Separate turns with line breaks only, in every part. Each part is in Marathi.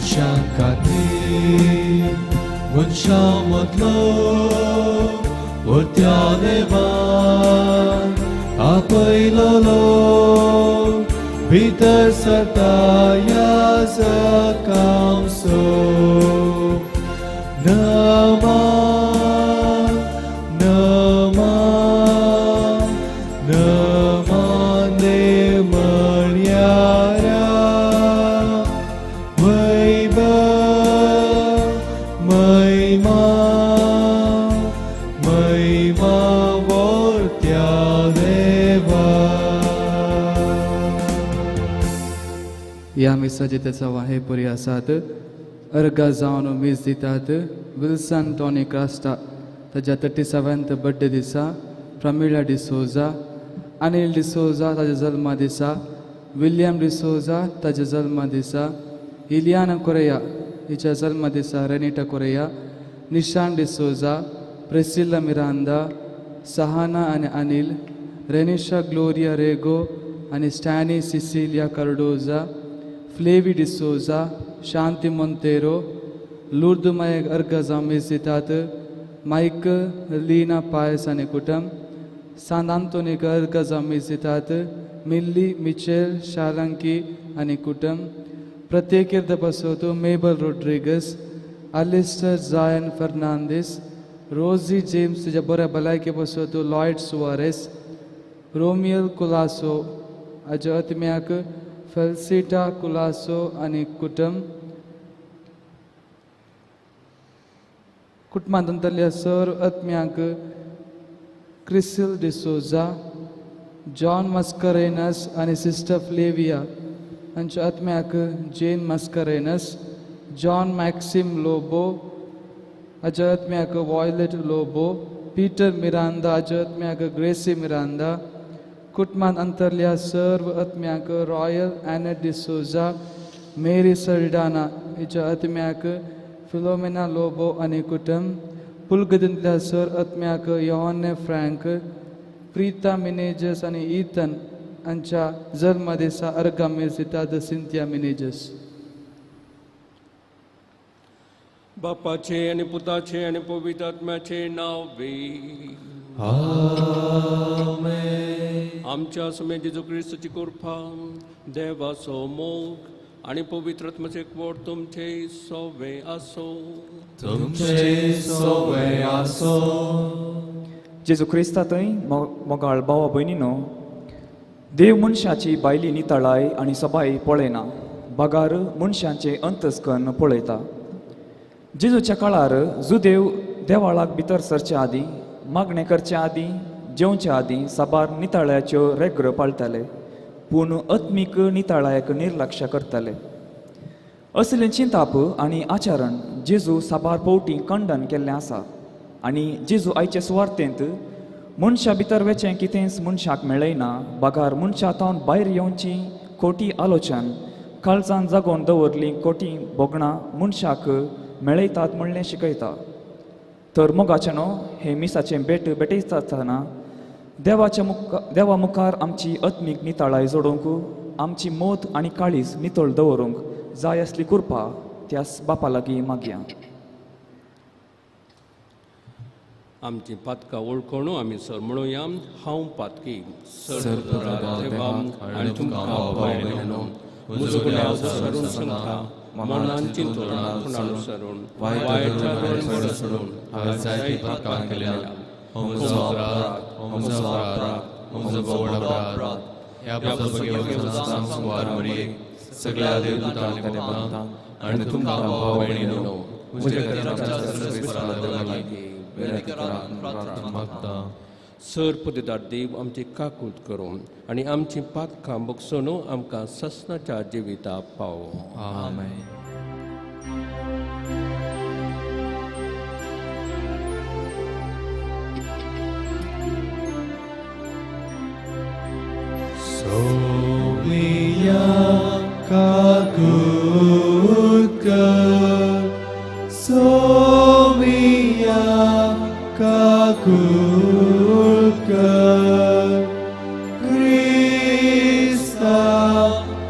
Shankati Munshamatlo Utyanevan Apailolo Bitar Sataya Zakamso Nama Nama Nama Nemalyara Maiba Maima Maima Vortyadeva.
या मिसाजिताचा वाहे पुरी आसात अर्गा जावन मीस दितात विल्सन टॉनी क्रास्टा ताच्या 37th बर्थडे दिसा प्रमिला डिसोजा अनिल डिसोजा ताच्या जल्मा दिसा विलियम डिसोजा ताच्या जल्मा दिसा इलियाना कोरेया हिच्या जल्मा दिसा रेनिटा कोरेया निशान डिसोजा प्रिसिला मिरांदा सहाना आणि अनिल रेनिशा ग्लोरिया रेगो आणि स्टॅनी सिसिलिया कार्डोजा फ्लेवी डिसोजा शांति मोंतेरो लुर्द मायक अर्गजा मिसितात माइक लीना पायस आणि कुटुंब सान आंतोनिक अर्गजा मिसितात मिल्ली मिचेल शालंकी आणि कुटुंब प्रत्येक बसवतो मेबल रोड्रिगस अलिस्टर जायन फर्नांडिस रोजी जेम्स तुझ्या बऱ्या भलायके बसवतो लॉयड सुवारेस रोमियल कुलासो अजा अत्म्याक फेल्सिटा कुलासो आणि कुटुंब कुटुंबांतल्या सर्व आत्म्यांक क्रिसिल डिसोजा जॉन मस्करेनस आणि सिस्टर फ्लेविया हांच्या आत्म्याक जेन मस्करेनस जॉन मॅक्सिम लोबो हाच्या आत्म्याक वॉयलेट लोबो पीटर मिरांदा हाच्या आत्म्याक ग्रेसी मिरांदा कुटुंबांत अंतरल्या सर्व आत्म्याक रॉयल एनेट डिसोजा मेरी सर्डाना हिच्या आत्म्याक फिलोमेना लोबो आणि कुटुंब पुलगदींतल्या सर्व आत्म्याक योहान्ने फ्रँक प्रीता मिनेजस आणि ईथन हांच्या जल्मा दिसा अर्गा मिर्जितात सिंथिया मिनेजस.
बापाचे आणि पुताचे आणि पवित्र आत्म्याचे नावे
Amen.
आमच्या समेत जेजू ख्रिस्ताची कृपा देवाचो मोग आणि पवित्र आत्म्याचे एकवट तुमचे सोवे असो.
तुमचे सोवे आसो.
जेजू ख्रिस्तांतय मोगाळ भावा भयणीनो, देव मनशाची बायली नितळाय आणि सबाय पळयना, बगार मनशांचे अंतस्करण पळयता. जेजूच्या काळार जुदेव देवाळाक भितर सरचे आदीं, मागणे करचे आदीं, जेवच्या आदीं साबार नितळ्याच्यो रेग्र पाळटाले, पूण आत्मीक नितळायक निर्लक्ष करताले. असले चिंताप आनी आचरण जेजू साबार फावटी खंडन केल्लें आसा. आनी जेजू आयचे सुवार्थेंत मनशा भितर वेचें कितेंच मनशाक मेळयना, बगार मनशांतावन भायर येवची खोटी आलोचन, काळजान जागोवन दवरलीं खोटी बोगणां मनशाक मेळयतात म्हणलें शिकयता. तर मोगाचें न्हू, हे मिसाचें भेटयताना देवा मुखार आमची आत्मीक नितळाय जोडूंक, आमची मोत आनी काळीज नितळ दवरूंक जाय असली कृपा त्या बापा लागीं मागया.
आमची पातकां वळखून आमी सर म्हणुया. हांव पातकी सर आनी तुमकां भयणीनो, म्हजो गुन्यांव सरून सांगता, मनान चिंतून अनुसरून वायटान सोडून हांवें जायती पातकां केल्या. म्हजो अपराध ह्या संवार मरेक सगळ्या देवदूतांक आनी तुमकां भाव भयणीनो, म्हज्या घराच्या लागीं सर पददार देव आमची काकूट करून आणि आमची पातकां बगसून आमकां ससनाच्या जिविता पावो.
Amen. Somiya kakutkar, Somiya kakutkar, Krista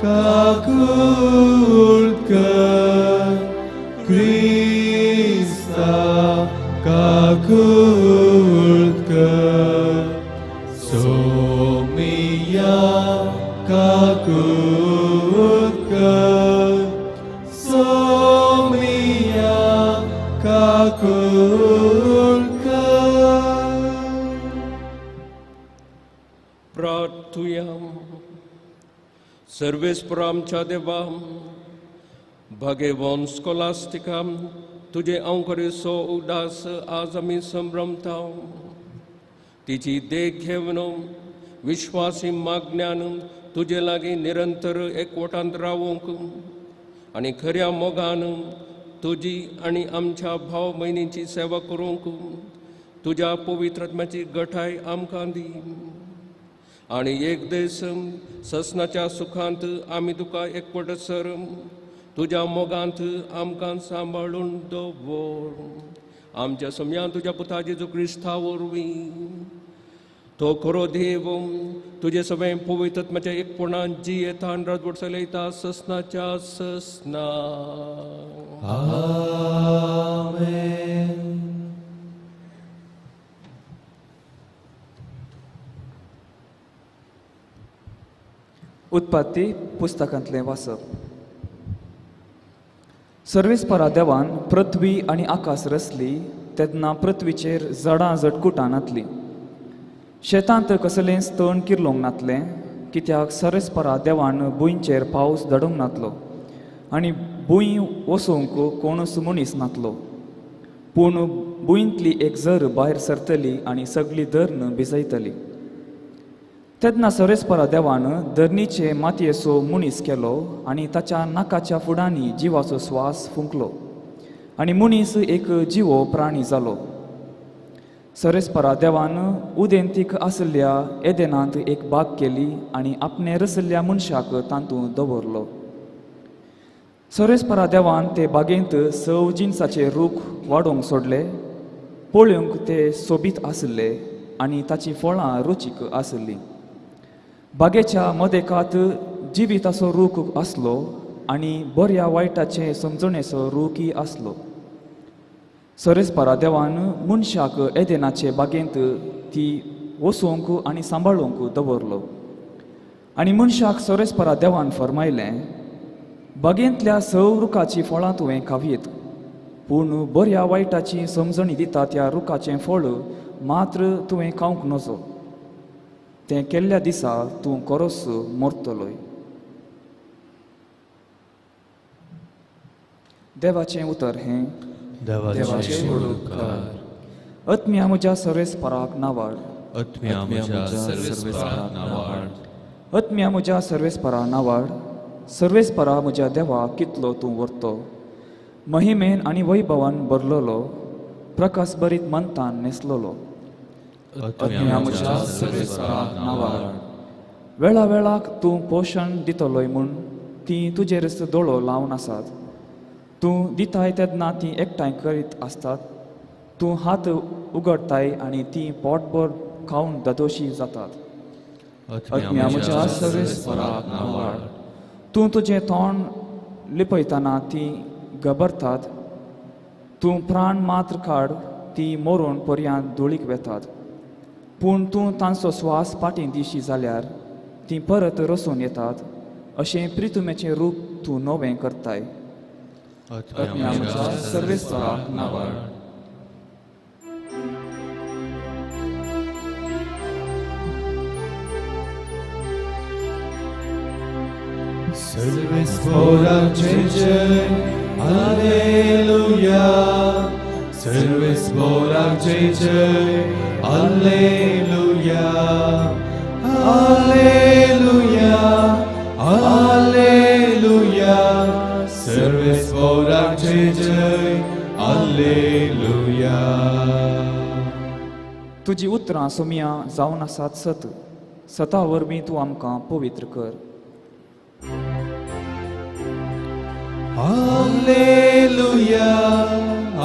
kakutkar, kakulka Somia kakulka Somia kakulka
प्रार्थूया. सर्वेस्परा आमच्या देवा, भाग्यवान स्कॉलास्टिका, तुझे अंकुरिसो उदास आज आम्ही संभ्रमता. तिची देख घेवन विश्वासी मागण्यान तुझे लागी निरंतर एकवटांत रावूंक आणि खऱ्या मोगान तुझी आणि आमच्या भाव बहिणींची सेवा करूंक तुझ्या पवित्र आत्म्याची गठाय आमकां दी. आणि एक देश ससनाच्या सुखांत आम्ही तुका एकवटसर तुझ्या मोगांत आमकां सांबाळून दवर. आमच्या समयान तुझ्या पुता जेजू क्रिस्ता वरवीं तो खरो देव तुझे सगळे पवित्र आत्म्याच्या एकपणान जियेता आनी राजवट चलयता ससनाच्या ससना.
Amen.
उत्पत्ती पुस्तकांतलें वाचप. सर्वेस्परा देवान पृथ्वी आनी आकाश रचली तेन्ना पृथ्वीचेर झाडां जटकुटां नातलीं. शेतांत कसलेंच तण किर्लोंक नातलें, कित्याक सर्वेस्परा देवान भुंयचेर पावस धाडूंक नातलो आनी भुंय वसोवंक कोणूच मनीस नातलो. पूण भुंयतली एक झर भायर सरतली आनी सगळी धर्न भिजयतली. तेन्ना सर्वेस्परा देवान धरणीचे मातयेचो मनीस केलो आनी ताच्या नाकाच्या फुडांनी जिवाचो स्वास फुंकलो आनी मनीस एक जिवो प्राणी जालो. सर्वेस्परा देवान उदेंतीक आसल्या एदेनांत एक बाग केली आनी आपणे रचल्ल्या मनशाक तातूंत दवरलो. सर्वेस्परा देवान ते बागेंत 6 जिन्साचे रूख वाडोवंक सोडले. पळोवंक ते सोबीत आसले आनी ताची फळां रुचीक आसलीं. बागेच्या मदेकात जिविताचो रूख आसलो आनी बऱ्या वायटाचे समजणेचो रूखय आसलो. सर्वेस्परा देवान मनशाक एदेनाचे बागेंत ती वसोवंक आनी सांबाळूंक दवरलो. आनी मनशाक सर्वेस्परा देवान फरमायलें, बागेंतल्या 6 रुखाची फळां तुवें खावीत, पूण बऱ्या वायटाची समजणी दिता त्या रुखाचें फळ मात्र तुवें खावंक नजो. तें केल्ल्या दिसा तूं खरोच मरतलोय. देवाचें उतर हें.
देवाचे उपकार.
आत्म्या म्हज्या सर्वेस्पराक नावाड.
आत्म्या म्हज्या सर्वेस्पराक नावाड.
आत्म्या म्हज्या सर्वेस्परा नावाड. सर्वेस्परा म्हज्या देवा कितलो तूं व्हरतो. महिमेन आनी वैभवान भरलोलो, प्रकाश बरीत मंतान न्हेसलोलो. आत्म्या म्हज्या सर्वेस्पराक नावाड. वेळा वेळाक तूं पोशण दितलोय म्हूण तीं तुजेर दोळो लावन आसात. तूं दिताय तेन्ना तीं एकठांय करीत आसतात. तूं हात उगडताय आनी तीं पोटभर खावन दादोशी जातात. आत्म्या म्हज्या सर्वेस्पराक नावाड. तूं तुजें तोंड लिपयतना तीं गबरतात. तूं प्राण मात्र काड तीं मरून पर्यांत धुळीक वेतात. पूण तूं तांचो स्वास पाटी दिशी जाल्यार तीं परत रसून येतात. अशें प्रितुमेचें रूप तूं नवें करताय. आत्म्या म्हज्या सर्वेस्पराक नावाड.
सर्वेस्पराक जय जय, Alleluia. सर्वेस्पराक जय जय, Alleluia. Alleluia. Alleluia. सर्वेस्पराक जय जय, Alleluia.
तुजी उतरां सोमिया जावन आसात सता वरवीं तूं आमकां पवित्र कर.
Alleluia.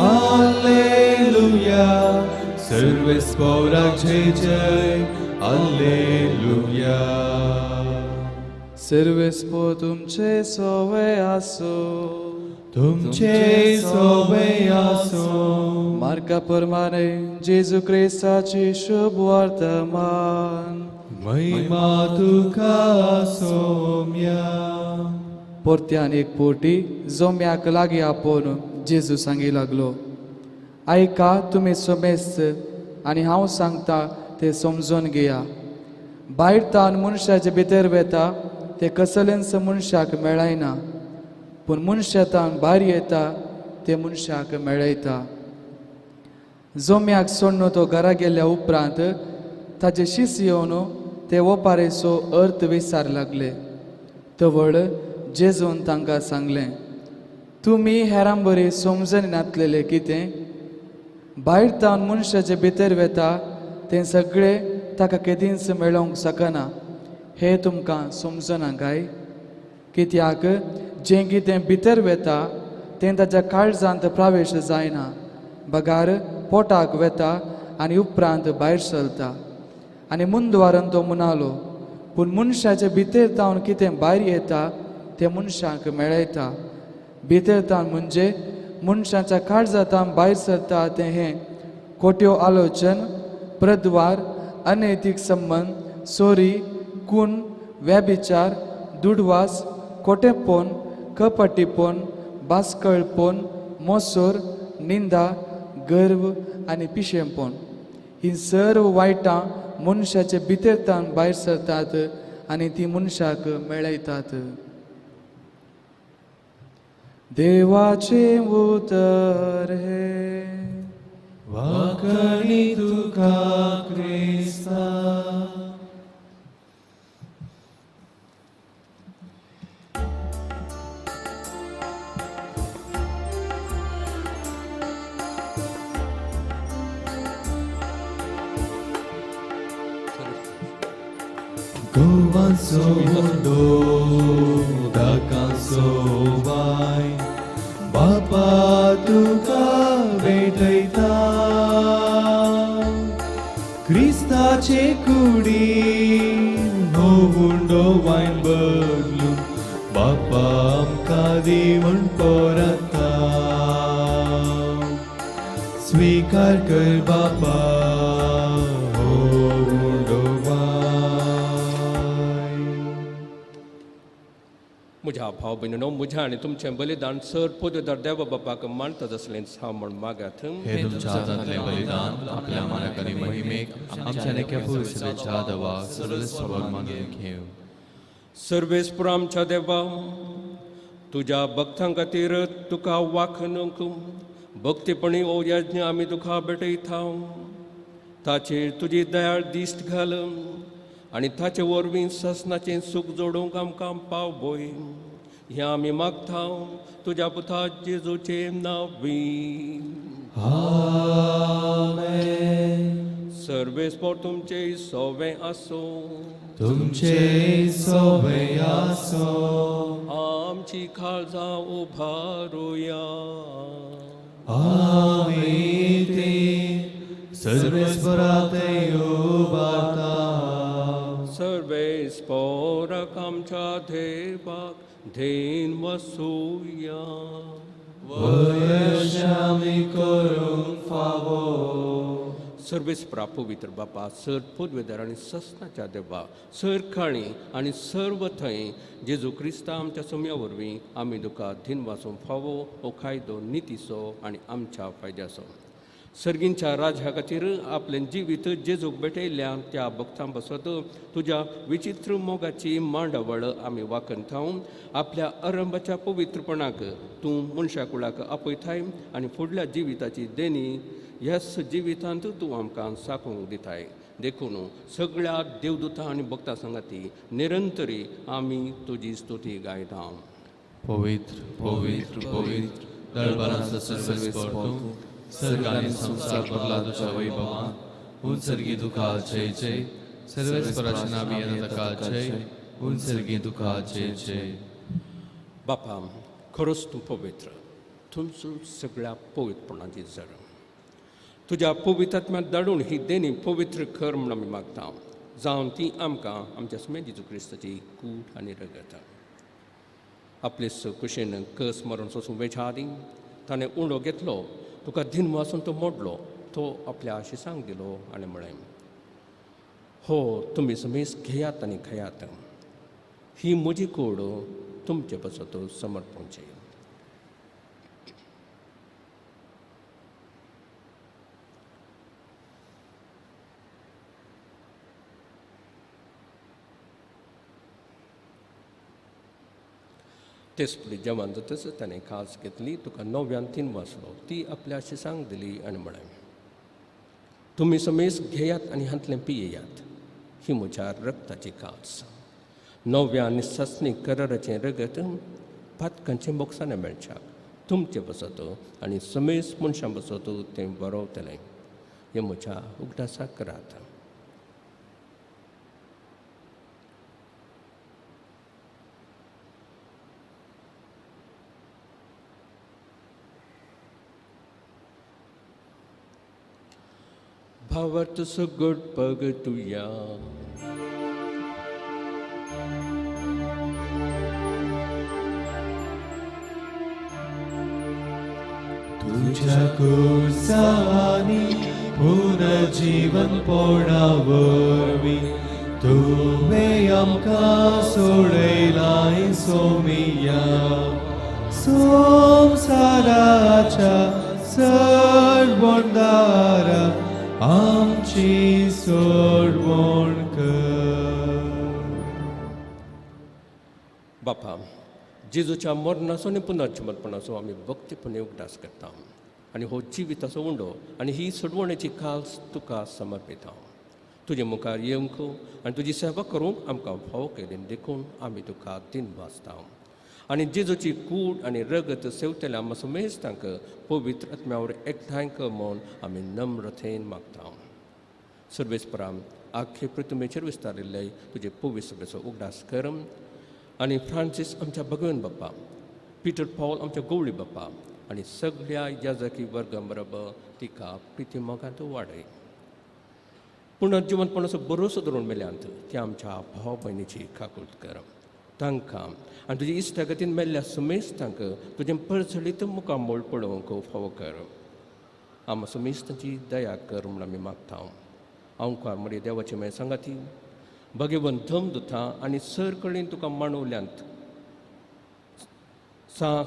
Alleluia. सर्वेस्पराक जय जय, Alleluia.
सर्वेस्पो तुमचे सोवे आसो.
तुमचे सोबे आसो.
मार्का प्रमाणे जेजू क्रिस्ताची शुभ वर्तमान.
महिमा तुका सोम्या.
परत्यान एक पोटी जोम्याक लागीं आपोवन जेजू सांगी लागलो, आयका तुमी सोमेस्त आनी हांव सांगता ते समजून घेया. भायर तावन मनशाचे भितर वेता ते कसलेंच मनशाक मेळयना, पूण मनशांतान भायर येता ते मनशाक मेळयता. जोम्याक सोडून तो घरा गेल्या उपरांत ताचे शिस येवन ते ओपारेचो अर्थ विचार लागले. तवळ जेजून तांकां सांगलें, तुमी हेरां बरी समजून नातलेले कितें? भायर तावन मनशाचे भितर वेता तें सगळें ताका केदींच मेळोवंक शकना हें तुमकां समजना काय? कित्याक जें कितें भितर वेता तें ताच्या काळजांत प्रवेश जायना, बगार पोटाक वेता आनी उपरांत भायर सरता. आनी मुनद्वारान तो म्हणालो, पूण मनशाचे भितर तावन कितें भायर येता तें मनशाक मेळयता. भितर तावन म्हणजे मनशाच्या काळजांतान भायर सरता तें हें खोट्यो आलोचन, प्रद्वार, अनैतीक संबंध, चोरी, खून, व्यभिचार, दुडवास, खोटेपण, कपटीपण, बासकळपण, मोसोर, निंदा, गर्व आनी पिशेंपण. ही सर्व वायटां मनशाचे भितरतान भायर सरतात आनी ती मनशाक मेळयतात. देवाचे उतर हे.
वाकणी तुका क्रिस्ता. Gowanso mundo dakanso vai. Bapa tuka भेटैता. क्रिस्ताचे कुडी होऊन डोवाइन बदलून बापा आमकां दिवून पोरता. स्वीकार कर बापा होऊन डोवाइन.
म्हज्या भाव भयणीनो, म्हज्या आनी तुमचें बलिदान सर पोदोदार देवा बापाक मानता असलें सांबळ मागात.
हे तुमच्या हातांतलें बलिदान आपल्या मानाक आनी महिमेक आमच्या नेक्या पुरुषाच्या दवा सर्वस्वर मागून घेव.
सर्वेस्पुर आमच्या देवा, तुज्या भक्तां खातीर तुका वाखणूक भक्तीपणी ओ यज्ञ आमी तुका भेटयता. ताचेर तुजी दयाळ दिश्ट घाल आनी ताचे वरवीं ससनाचें सूख जोडूंक आमकां पावय. हें आमी मागता तुज्या पुता जेजूचे नांवीं.
आमेन.
सर्वेस्पोर तुमचे सोवें आसो.
तुमचे सोबे आसो.
आमची काळजां उबारुया.
आमी ते सर्वेस्पराते उबारता.
सर्वेस्पोराक आमच्या देवाक धेन वसूया.
वयश आमी करूंक फावो.
सर्वेस्परा पवित्र बापा, सर पदवेदार आनी ससनाच्या देवा, सर खाणी आनी सर्व थंय जेजू क्रिस्ता आमच्या सोम्या वरवीं आमी तुका दिन वाचूंक फावो हो कायदो नितीचो आनी आमच्या फायद्याचो. सर्गींच्या राजा खातीर आपलें जिवीत जेजूक भेटयल्या त्या भक्तां बसत तुज्या विचित्र मोगाची मांडावळ आमी वाखणतां. आपल्या आरंभाच्या पवित्रपणाक तूं मनशा कुळाक आपयताय आनी फुडल्या जिविताची देणी ह्याच जिवितांत तूं आमकां साखूंक दिताय. देखून सगळ्या देवदूतां आनी भक्तां संगाती निरंतरी आमी तुजी स्तुती गायता.
पवित्र पवित्र पवित्र दरबारांचो सर्वेस्पर तूं, सर्ग आनी संसार भरला तुज्या वैभवान. उंचरगी तुका जय जय. सर्वेस्पराचें नांवी येता ताका जय. उंचरगी तुका जय जय.
बापा, खरोच तूं पवित्र, तुमचो सगळ्या पवित्रपणाची जर तुज्या पवित्रात्म्यात धाडून ही देणी पवित्र कर म्हूण आमी मागता. जावन ती आमकां आमच्या समेत जेजू क्रिस्ताची कूड आनी रगत आपलेच कुशेन कस मरून सोसूंक वेचादी ताणें उंडो घेतलो तुका दिन वाचून तो मोडलो तो आपल्या आशिसांक दिलो आनी म्हळें हो तुमी समेस घेयात आनी खयात ही म्हजी कूड तुमचे बसत समर्पूंचे तेच पुढे जेवण जातच ताणें खास घेतली तुका 9 वाचलो ती आपल्या शिसांक दिली आनी म्हळें तुमी समेस घेयात आनी हातलें पियेयात ही म्हज्या रक्ताची कास 9व्या निससनी कराराचें रगत पातकांचे मोक्षाने मेळच्याक तुमचे बसत आनी समेस मनशां बसत तें बरोवतलें हें म्हज्या उगडासाक करात भावार्थ सगट पग तुया
तुझ्या कुर्सानी पुनर्जीवन पोडावरवी तुवें आमकां सोडयलाय सोमिया संसाराच्या सरवणदारा आमची सोडवण कर
बापा जेजूच्या मरणाचो आनी पुनर्जीवनपणाचो आमी भक्तीपणे उगडास करता आनी हो जिविताचो उंडो आनी ही सोडवणेची कास तुका समर्पिता तुजे मुखार येवंक आनी तुजी सेवा करूंक आमकां फाव केलें देखून आमी तुका दिन वाचता आनी जेजूची कूड आनी रगत सेवतल्या आमकां समेज तांकां पवित्र आत्म्यावर एकठांय कर म्हूण आमी नम्रतेन मागता सर्वेस्पराम आख्खे पृथ्वीचेर विस्तारिल्ले तुजे पवित्र सभेचो उगडास कर आनी फ्रांसीस आमच्या भगवन बाप्पा पिटर पॉल आमच्या गवळी बाप्पा आनी सगळ्या याजकी वर्गां बरोबर तिका प्रिती मोगांत वाडय पुनर्जीवनपणाचो भरोसो धरून मेल्यांत ती आमच्या भाव भयणीची काकूट कर तांकां आनी तुजी इश्टागतीन मेल्ल्या समेज तांकां तुजें परचळीत मुखार मोळ पडोवंक फावो कर आमकां समेज तांची दया कर म्हूण आमी मागता हांव म्हळ्या देवाची मागीर सांगाती भगवन धम दुता आनी सर कडेन तुका मांडवल्यांत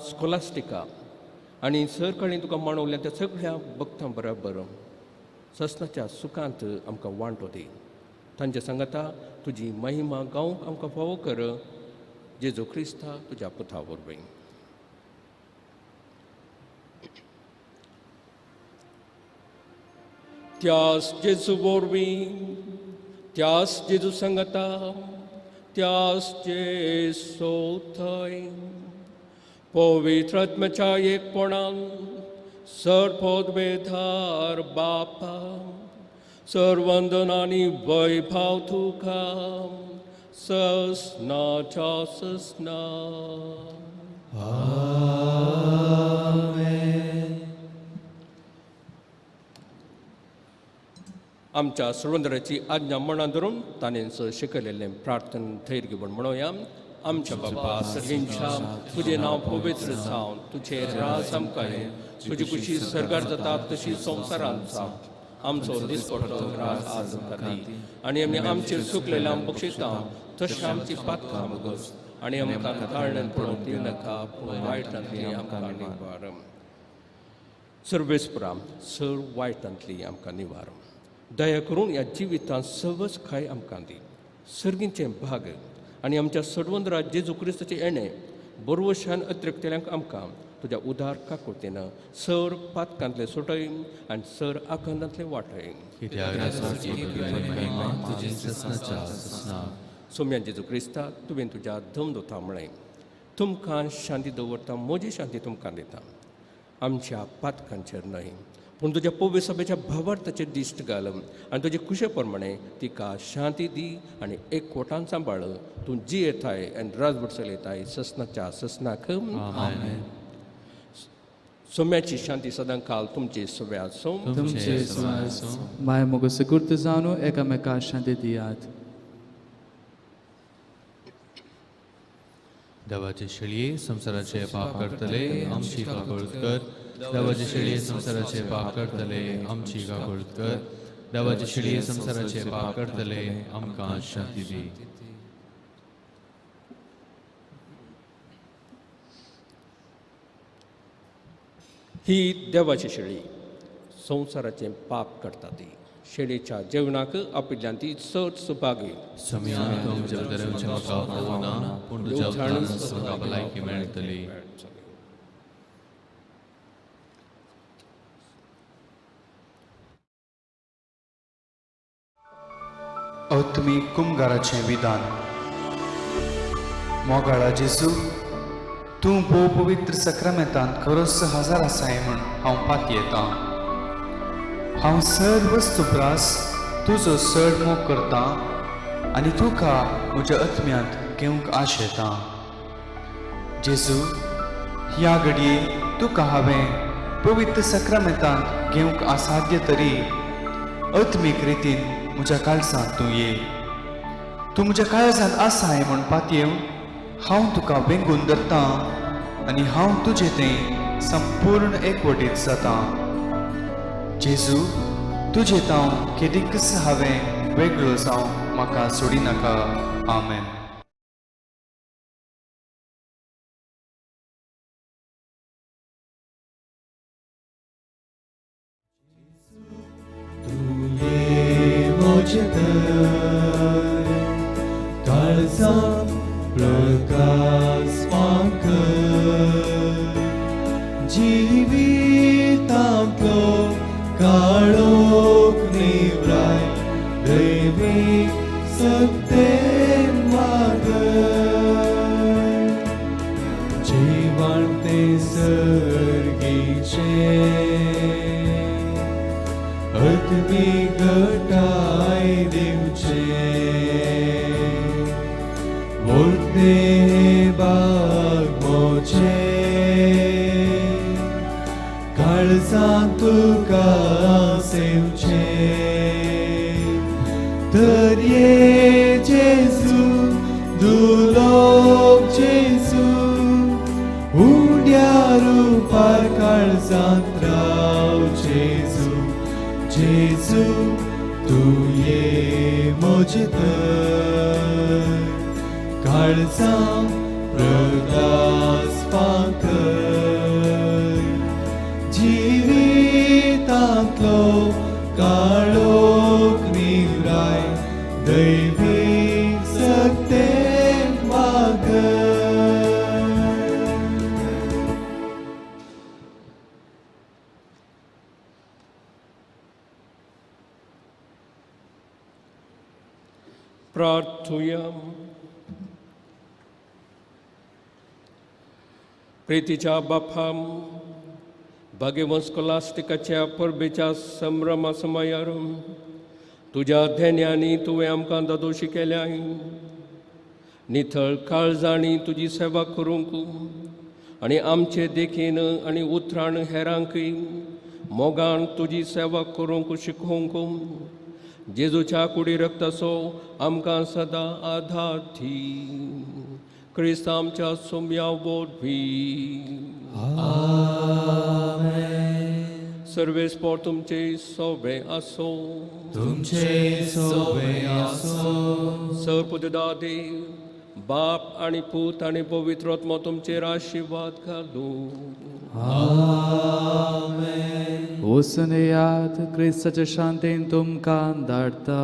स्कॉलास्टिका आनी सर कडेन तुका मांडवल्यांत त्या सगळ्या भक्तां बरोबर ससनाच्या सुखांत आमकां वांटो दी तांच्या सांगाता तुजी महिमा गावंक आमकां फावो कर जेजू क्रिस्ता तुज्या पुता वरवीं त्यास जेजू वरवीं त्यास जेजू सांगता त्यास जेसो थंय पवित्र आत्म्याच्या एकपणान सर्वोद्वेधार बापा सर्वंदन आनी वैभव तुका ससनाच्या ससना आमच्या सर्वंदराची आज्ञा मनात धरून ताणें शिकयलेलें प्रार्थन थैर घेवन म्हणोया आमच्या बापा सगळ्यांच्या तुजें नांव पवित्र जावन तुजें राज आमकां तुजी खुशी सरकार जाता तशी संवसारांत जावं आमचो दिसपडटो राज आज आमकां दी आनी आमी आमचेर चुकलेल्या बक्षिता तशें आमची पातकां मागोस आनी आमकां कारणान पडोवंक दिनाका पूण वायटांतली आमकां निवार सर्वेस्परा सर वायटांतली आमकां निवार दया करून ह्या जिवितांत सवच खाय आमकां दी सर्गींचे भाग आनी आमच्या सडवंदरा जेजू क्रिस्ताचे येणे बरोवशान अतिरिक्तल्यांक आमकां तुज्या उदार काकुळतेन सर पातकांतले सुटय आनी सर आखंडांतले वाटय सोम्यान जेजू क्रिस्ता तुवें तुज्या धमदोता म्हळें तुमकां शांती दवरता म्हजी शांती तुमकां दिता आमच्या पातकांचेर न्हय पूण तुज्या पवित्र सभेच्या भावार्थाचेर दिश्ट घाल आनी तुजे कुशे प्रमाणे तिका शांती दी आनी एकवटान सांबाळ तूं जी येताय आनी राजवट चलयताय ससनाच्या ससनाक सोम्याची शांती सदां काल तुमचे सव्या
माय मोग सुकुर्त जावन एकामेका शांती दियात
देवाचे शेळये संसाराचे पाप करतले आमची काकूळ कर. देवाचे शेळये संसाराचे पाप करतले आमची काकूळ कर. देवाचे शेळये संसाराचे पाप करतले आमकां शांती दी.
ही देवाची शेळी संसाराचे पाप करता ती. शेळीच्या जेवणाक आपल्यान ती चड सुपागी.
समियान तुमच्या उदराचे म्हाका पावना पूण तुज्या उदरान म्हाका भलायकी मेळटली.
आत्मीक कुमगाराचें विधान. मोगाळा जेजू, तूं भोव पवित्र सक्रामेंतांत खरोच हजर आसाय म्हूण हांव पाती येतां. हांव सर वस्तुप्रास तुजो चड मोग करतां आनी तुका म्हज्या आत्म्यांत घेवंक आश येता. जेजू, ह्या घडये तुका हांवें पवित्र सक्रामेंतांत घेवंक असाध्य तरी आत्मीक रितीन म्हज्या काळजांत तूं ये. तूं म्हज्या काळजांत आसाय म्हूण पातयेवन हांव तुका वेंगून धरतां आनी हांव तुजें तें संपूर्ण एकवटीत जातां. जेजू, तुजें तांव केदीकच हांवें वेगळो जावं म्हाका सोडिनाका. आमेन.
काळजांत प्रकाश जिवितांतलो काळोख निवराय दैवीक सत्तेन मागय. जिवण ते सर्गीचे आत्मीक घटाय दिवचे. मोरते बाग मोचे काळजांत तुका सेवचे. तर ये जेजू, दुलोक जेजू, उड्या रुपार काळजांत राव जेजू. जेजू, तूं ये म्हजे तर काळजांत प्रकाश कर. जिवितांतलो काळोख निवराय दैवीक सत्तेन मागय.
प्रार्थुया. प्रितीच्या बापाम, भाग्यवंश स्कॉलास्टिकाच्या परबेच्या संभ्रमा समयार तुज्या धेन्यांनी तुवें आमकां दादोशी केल्याय. नितळ काळजांनी तुजी सेवा करूंक आनी आमचे देखीन आनी उतराण हेरांकय मोगान तुजी सेवा करूंक शिकोवंक जेजूच्या कुडी रक्ताचो आमकां सदां आधार दी. क्रिस्त आमच्या सोम्या बोधवी. सर्वेस्पोर तुमचे सोबे आसो.
तुमचे सोबे आसो.
सर्वपुजदादे बाप आनी पूत आनी पवित्र आत्मा तुमचेर आशिर्वाद घालू.
आमेन. ओसनेयात क्रिस्ताच्या शांतेन तुमकां धाडटा.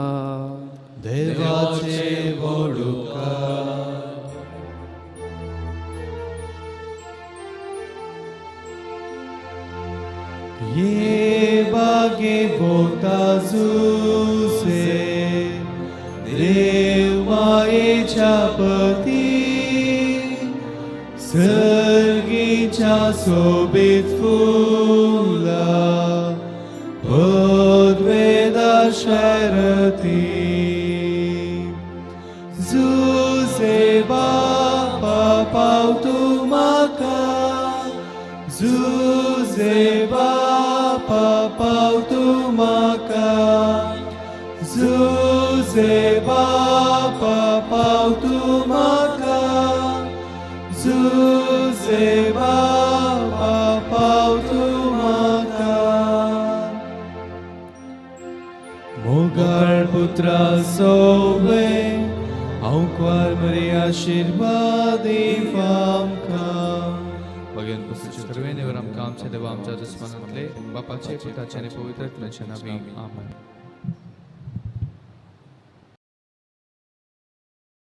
देवाचे व्हड उपकार. ये बागे भोवता जुसे देव मायेच्या पती सर्गीच्या सोबीत फुला पदवेदा शरती जुसे बापा पाव तू म्हाका जुसे बापा पाव तू म्हाका जुसे बापा पाव तू म्हाका
तुझे बाबा पावतू म्हाका मोगाळ पुत्रा सोवे हांव क्वार मरी आशीर्वाद दिवं आमकां भगवान पुस्तकाचे सर्वेने वर आमकां आमच्या देवा आमच्या दुस्मानांतले बापाचे पुताचे आनी पवित्र आत्म्याचे नांवान आमेन